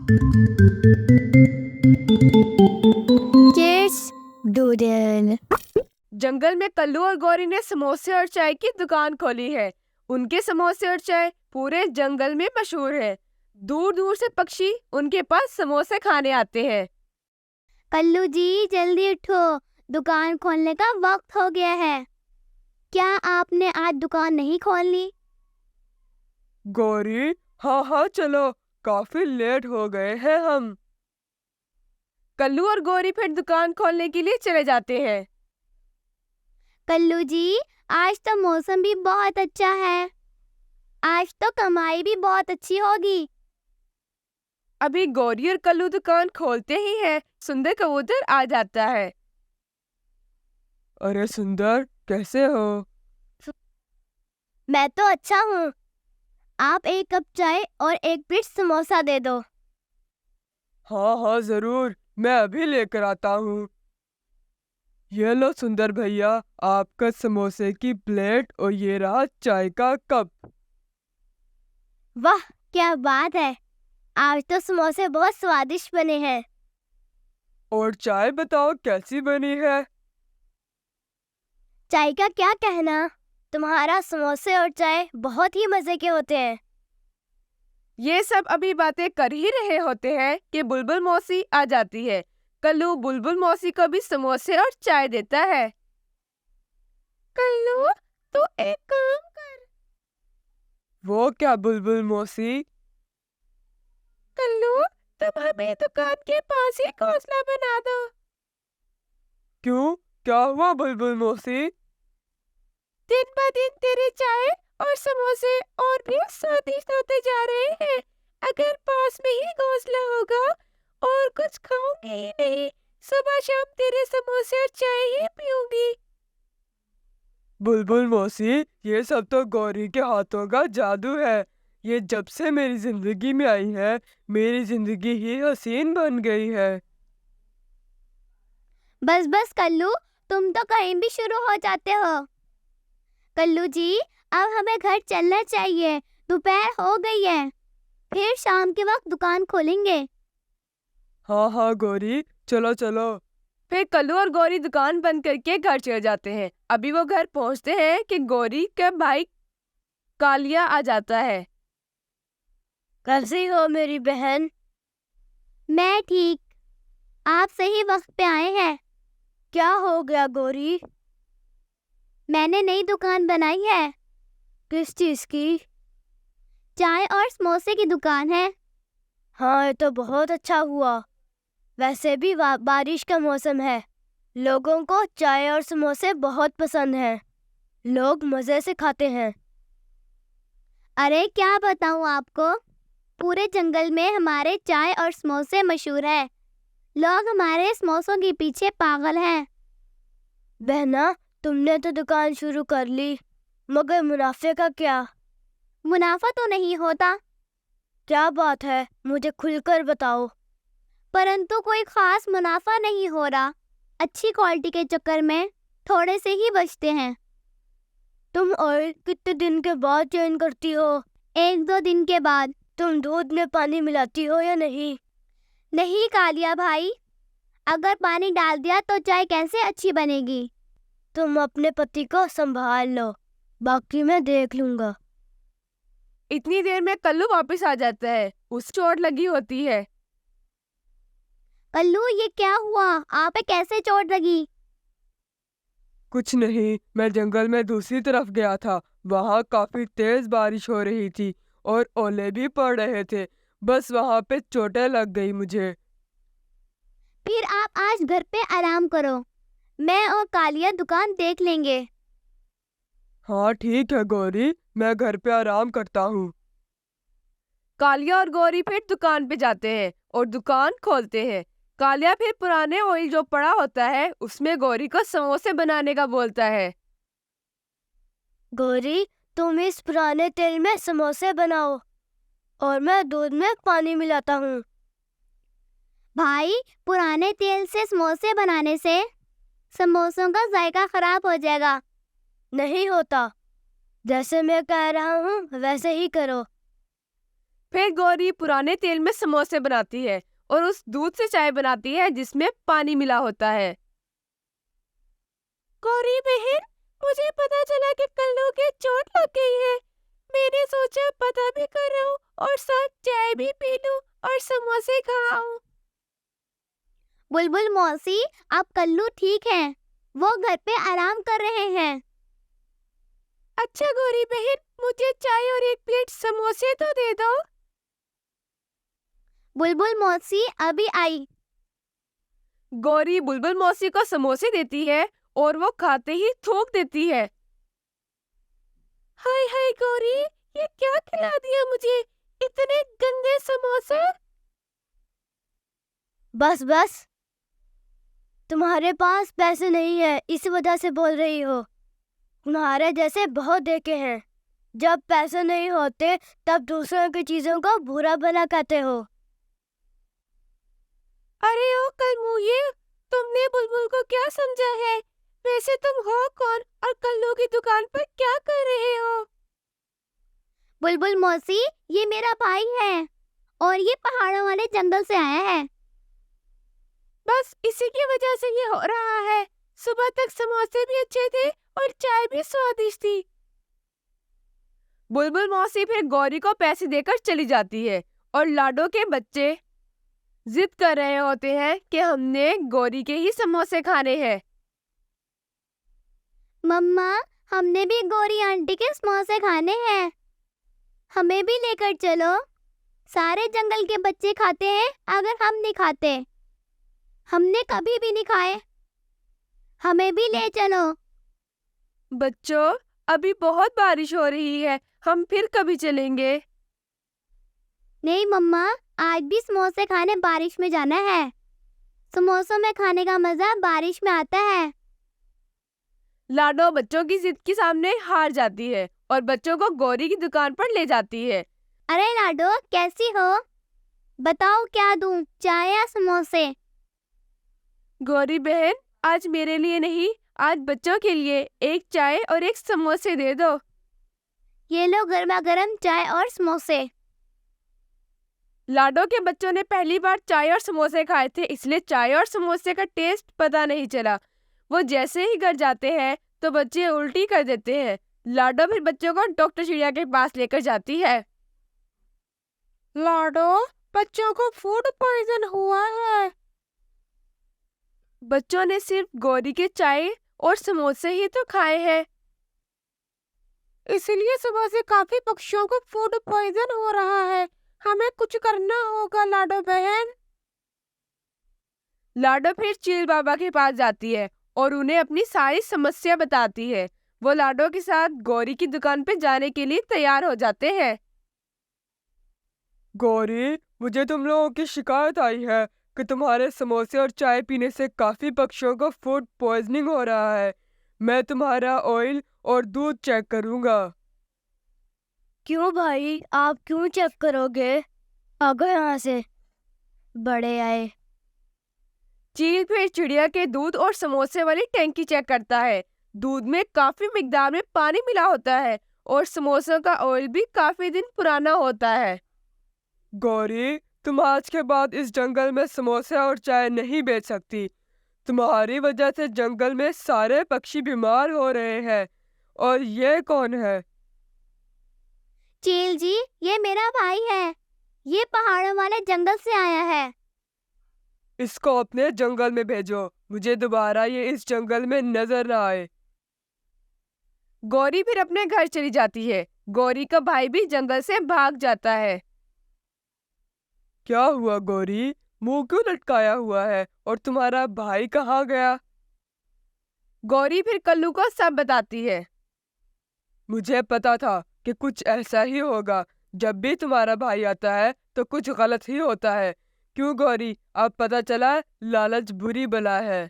Cheers, doodle. जंगल में कल्लू और गौरी ने समोसे और चाय की दुकान खोली है। उनके समोसे और चाय पूरे जंगल में मशहूर है। दूर दूर से पक्षी उनके पास समोसे खाने आते हैं। कल्लू जी जल्दी उठो, दुकान खोलने का वक्त हो गया है। क्या आपने आज दुकान नहीं खोलनी? गौरी, हाँ हाँ चलो, काफी लेट हो गए हैं हम। कल्लू और गौरी फिर दुकान खोलने के लिए चले जाते हैं। कल्लू जी, आज तो मौसम भी बहुत अच्छा है। आज तो कमाई भी बहुत अच्छी होगी। अभी गौरी और कल्लू दुकान खोलते ही हैं, सुंदर कबूतर आ जाता है। अरे सुंदर, कैसे हो? मैं तो अच्छा हूँ। आप एक कप चाय और एक प्लेट समोसा दे दो। हाँ हाँ जरूर, मैं अभी लेकर आता हूँ। ये लो सुंदर भैया, आपका समोसे की प्लेट और ये रहा चाय का कप। वाह, क्या बात है। आज तो समोसे बहुत स्वादिष्ट बने हैं। और चाय बताओ कैसी बनी है? चाय का क्या कहना, तुम्हारा समोसे और चाय बहुत ही मजे के होते हैं। ये सब अभी बातें कर ही रहे होते हैं कि बुलबुल मौसी आ जाती है। कल्लू बुलबुल मौसी को भी समोसे और चाय देता है। कल्लू, तू एक काम कर। वो क्या बुलबुल मौसी? कल्लू, तुम हमें दुकान के पास ही घोंसला बना दो। क्यों, क्या हुआ बुलबुल मौसी? दिन ब दिन तेरे चाय और समोसे और भी स्वादिष्ट होते जा रहे हैं। अगर पास में ही घोंसला होगा और कुछ खाऊंगी ही नहीं, सुबह शाम तेरे समोसे और चाय ही पीऊंगी। बुलबुल मौसी, ये सब तो गौरी के हाथों का जादू है। ये जब से मेरी जिंदगी में आई है, मेरी जिंदगी ही हसीन बन गई है। बस बस कल्लू, तुम तो कहीं भी शुरू हो जाते हो। कल्लू जी, अब हमें घर चलना चाहिए। दोपहर हो गई है। फिर शाम के वक्त दुकान खोलेंगे। हाँ हाँ गौरी, चलो चलो। फिर कल्लू और गौरी दुकान बंद करके घर चले जाते हैं। अभी वो घर पहुंचते हैं कि गौरी का भाई कालिया आ जाता है। कैसी हो मेरी बहन? मैं ठीक। आप सही वक्त पे आए हैं। क्या हो गया गौरी? मैंने नई दुकान बनाई है। किस चीज की? चाय और समोसे की दुकान है। हाँ, ये तो बहुत अच्छा हुआ। वैसे भी बारिश का मौसम है। लोगों को चाय और समोसे बहुत पसंद हैं। लोग मजे से खाते हैं। अरे क्या बताऊं आपको, पूरे जंगल में हमारे चाय और समोसे मशहूर है। लोग हमारे समोसों के पीछे पागल हैं। बहना, तुमने तो दुकान शुरू कर ली, मगर मुनाफे का क्या? मुनाफा तो नहीं होता। क्या बात है, मुझे खुलकर बताओ। परंतु कोई खास मुनाफा नहीं हो रहा। अच्छी क्वालिटी के चक्कर में थोड़े से ही बचते हैं। तुम ऑयल कितने दिन के बाद चेंज करती हो? 1-2 दिन के बाद। तुम दूध में पानी मिलाती हो या नहीं? नहीं कालिया भाई, अगर पानी डाल दिया तो चाय कैसे अच्छी बनेगी? तुम अपने पति को संभाल लो, बाकी मैं देख लूंगा। इतनी देर में कल्लू वापस आ जाता है। उस चोट लगी होती है। कल्लू, ये क्या हुआ? आप पे कैसे चोट लगी? कुछ नहीं, मैं जंगल में दूसरी तरफ गया था। वहाँ काफी तेज बारिश हो रही थी और ओले भी पड़ रहे थे। बस वहाँ पे चोटें लग गई मुझे। फिर आप आज घर पे आराम करो। मैं और कालिया दुकान देख लेंगे। हाँ ठीक है गौरी, मैं घर पे आराम करता हूँ। कालिया और गौरी फिर दुकान पे जाते हैं और दुकान खोलते हैं। कालिया फिर पुराने ऑयल जो पड़ा होता है उसमें गौरी को समोसे बनाने का बोलता है। गौरी, तुम इस पुराने तेल में समोसे बनाओ और मैं दूध में पानी मिलाता हूँ। भाई, पुराने तेल से समोसे बनाने से समोसों का जायका खराब हो जाएगा। नहीं होता। जैसे मैं कह रहा हूँ वैसे ही करो। फिर गौरी पुराने तेल में समोसे बनाती है और उस दूध से चाय बनाती है जिसमें पानी मिला होता है। गौरी बहन, मुझे पता चला कि कल्लू के चोट लग गई है। मैंने सोचा पता भी करूं और साथ चाय भी पी लूं और समोसे खाऊं। बुलबुल मौसी, अब कल्लू ठीक है, वो घर पे आराम कर रहे हैं। अच्छा गौरी बहन, मुझे चाय और एक प्लेट समोसे तो दे दो। बुलबुल मौसी अभी आई। गौरी बुलबुल मौसी को समोसे देती है और वो खाते ही थूक देती है। हाय हाय गौरी, ये क्या खिला दिया मुझे, इतने गंदे समोसे। बस बस, तुम्हारे पास पैसे नहीं है, इस वजह से बोल रही हो। तुम्हारे जैसे बहुत देखे हैं, जब पैसे नहीं होते तब दूसरों की चीजों को बुरा भला कहते हो। अरे ओ कलमुये, तुमने बुलबुल को क्या समझा है? वैसे तुम हो कौन और कल्लू की दुकान पर क्या कर रहे हो? बुलबुल मौसी, ये मेरा भाई है और ये पहाड़ों वाले जंगल से आया है। बस इसी की वजह से ये हो रहा है। सुबह तक समोसे भी अच्छे थे और चाय भी स्वादिष्ट थी। बुलबुल मौसी फिर गौरी को पैसे देकर चली जाती है और लाडो के बच्चे जिद कर रहे होते हैं कि हमने गौरी के ही समोसे खाने हैं। मम्मा, हमने भी गौरी आंटी के समोसे खाने हैं, हमें भी लेकर चलो। सारे जंगल के बच्चे खाते हैं, अगर हम नहीं खाते, हमने कभी भी नहीं खाए, हमें भी ले चलो। बच्चों, अभी बहुत बारिश हो रही है, हम फिर कभी चलेंगे। नहीं मम्मा, आज भी समोसे खाने बारिश में जाना है। समोसों में खाने का मजा बारिश में आता है। लाडो बच्चों की जिद के सामने हार जाती है और बच्चों को गौरी की दुकान पर ले जाती है। अरे लाडो, कैसी हो? बताओ क्या दूं, चाय या समोसे? गौरी बहन, आज मेरे लिए नहीं, आज बच्चों के लिए एक चाय और एक समोसे दे दो। ये लो गर्मा गर्म चाय और समोसे। लाडो के बच्चों ने पहली बार चाय और समोसे खाए थे, इसलिए चाय और समोसे का टेस्ट पता नहीं चला। वो जैसे ही घर जाते हैं तो बच्चे उल्टी कर देते हैं। लाडो फिर बच्चों को डॉक्टर चिड़िया के पास लेकर जाती है। लाडो, बच्चों को फूड पॉइजन हुआ है। बच्चों ने सिर्फ गौरी के चाय और समोसे ही तो खाए हैं, इसलिए सुबह से काफी पक्षियों को फूड पॉइजन हो रहा है। हमें कुछ करना होगा लाडो बहन। लाडो फिर चील बाबा के पास जाती है और उन्हें अपनी सारी समस्या बताती है। वो लाडो के साथ गौरी की दुकान पे जाने के लिए तैयार हो जाते हैं। गौरी, मुझे तुम लोगों की शिकायत आई है कि तुम्हारे समोसे और चाय पीने से काफी पक्षियों को फूड पॉइजनिंग हो रहा है। मैं तुम्हारा ऑयल और दूध चेक करूंगा। क्यों भाई, आप क्यों चेक करोगे? आगे यहाँ से, बड़े आए। चील फिर चिड़िया के दूध और समोसे वाली टैंकी चेक करता है। दूध में काफी मिकदार में पानी मिला होता है और समोसों का ऑयल भी काफी दिन पुराना होता है। गौरी, तुम आज के बाद इस जंगल में समोसे और चाय नहीं बेच सकती। तुम्हारी वजह से जंगल में सारे पक्षी बीमार हो रहे हैं। और ये कौन है? चील जी, ये मेरा भाई है, ये पहाड़ों वाले जंगल से आया है। इसको अपने जंगल में भेजो, मुझे दोबारा ये इस जंगल में नजर ना आए। गौरी फिर अपने घर चली जाती है। गौरी का भाई भी जंगल से भाग जाता है। क्या हुआ गौरी, मुंह क्यों लटकाया हुआ है और तुम्हारा भाई कहाँ गया? गौरी फिर कल्लू को सब बताती है। मुझे पता था कि कुछ ऐसा ही होगा। जब भी तुम्हारा भाई आता है तो कुछ गलत ही होता है। क्यों गौरी, अब पता चला लालच बुरी बला है।